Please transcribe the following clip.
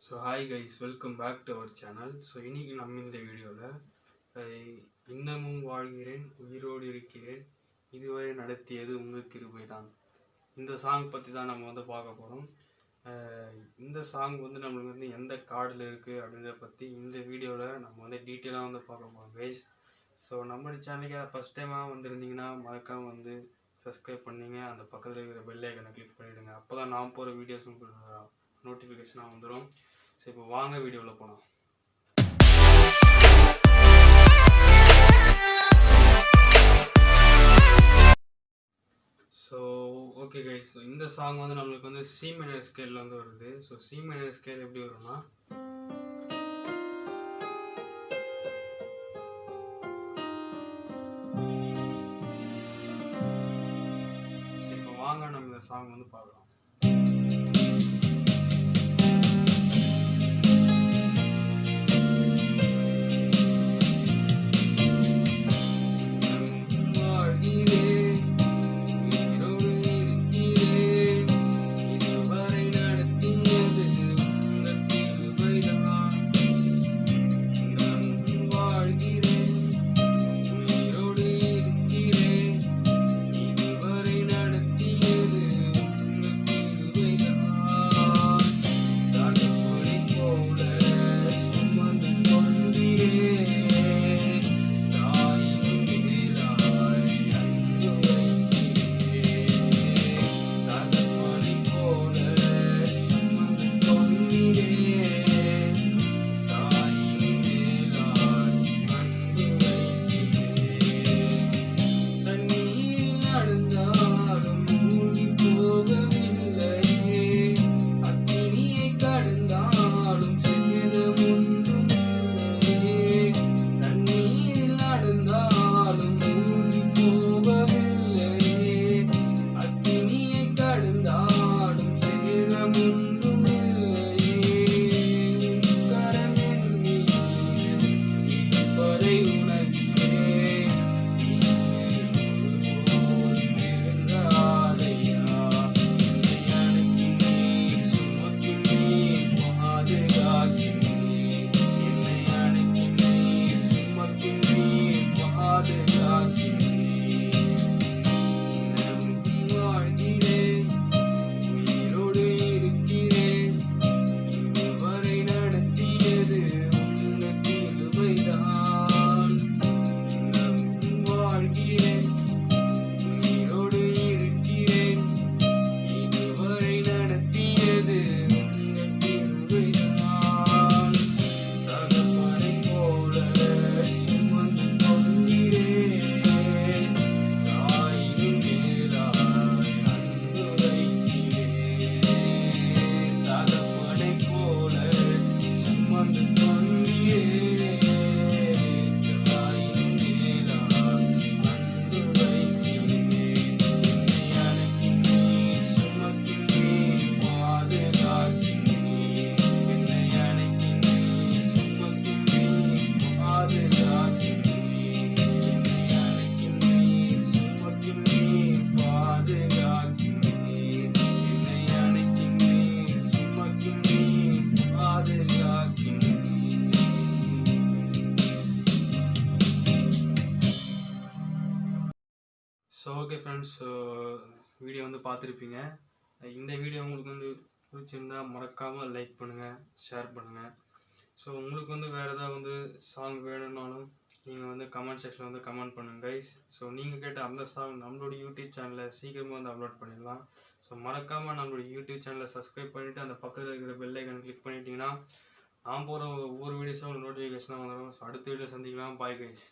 So hi guys, welcome back to our channel. So இன்றைக்கி நம்ம இந்த வீடியோவில் இன்னமும் வாழ்கிறேன், உயிரோடு இருக்கிறேன், இதுவரை நடத்தியது உங்கள் கிருபை தான், இந்த சாங் பற்றி தான் நம்ம வந்து பார்க்க போகிறோம். இந்த சாங் வந்து நம்மளுக்கு வந்து எந்த கார்டில் இருக்குது அப்படின்றத பற்றி இந்த வீடியோவில் நம்ம வந்து டீட்டெயிலாக வந்து பார்க்க போகிறோம் கைஸ். ஸோ நம்ம சேனலுக்கு ஃபஸ்ட் டைமாக வந்துருந்தீங்கன்னா மறக்காமல் வந்து சப்ஸ்கிரைப் பண்ணிங்க, அந்த பக்கத்தில் இருக்கிற பெல் ஐக்கனை கிளிக் பண்ணிவிடுங்க. அப்போ தான் நான் போகிற வீடியோஸ் நோட்டிஃபிகேஷனாக வந்துடும். ஸோ இப்போ வாங்க வீடியோவில் போகலாம். ஸோ ஓகே கைஸ், இந்த சாங் வந்து நம்மளுக்கு வந்து சி மைனர் ஸ்கேலில் வந்து வருது. ஸோ சி மைனர் ஸ்கேல் எப்படி வரும்னா, இப்போ வாங்க நம்ம இந்த சாங் வந்து பார்க்கலாம். ஸோ ஓகே ஃப்ரெண்ட்ஸ், வீடியோ வந்து பார்த்துருப்பீங்க. இந்த வீடியோ உங்களுக்கு வந்து பிடிச்சிருந்தால் மறக்காமல் லைக் பண்ணுங்கள், ஷேர் பண்ணுங்கள். ஸோ உங்களுக்கு வந்து வேறு ஏதாவது வந்து சாங் வேணும்னாலும் நீங்கள் வந்து கமெண்ட் செக்ஷனில் வந்து கமெண்ட் பண்ணுங்கள் கைஸ். ஸோ நீங்கள் கேட்ட அந்த சாங் நம்மளோட யூடியூப் சேனலில் சீக்கிரமாக வந்து அப்லோட் பண்ணிடலாம். ஸோ மறக்காமல் நம்மளோட யூடியூப் சேனலை சப்ஸ்கிரைப் பண்ணிவிட்டு அந்த பக்கத்தில் இருக்கிற பெல் ஐக்கன் கிளிக் பண்ணிட்டீங்கன்னா நான் போகிற ஒவ்வொரு வீடியோஸும் நோட்டிஃபிகேஷனாக வந்துடும். ஸோ அடுத்த வீடியோ சந்திக்கலாம். Bye guys.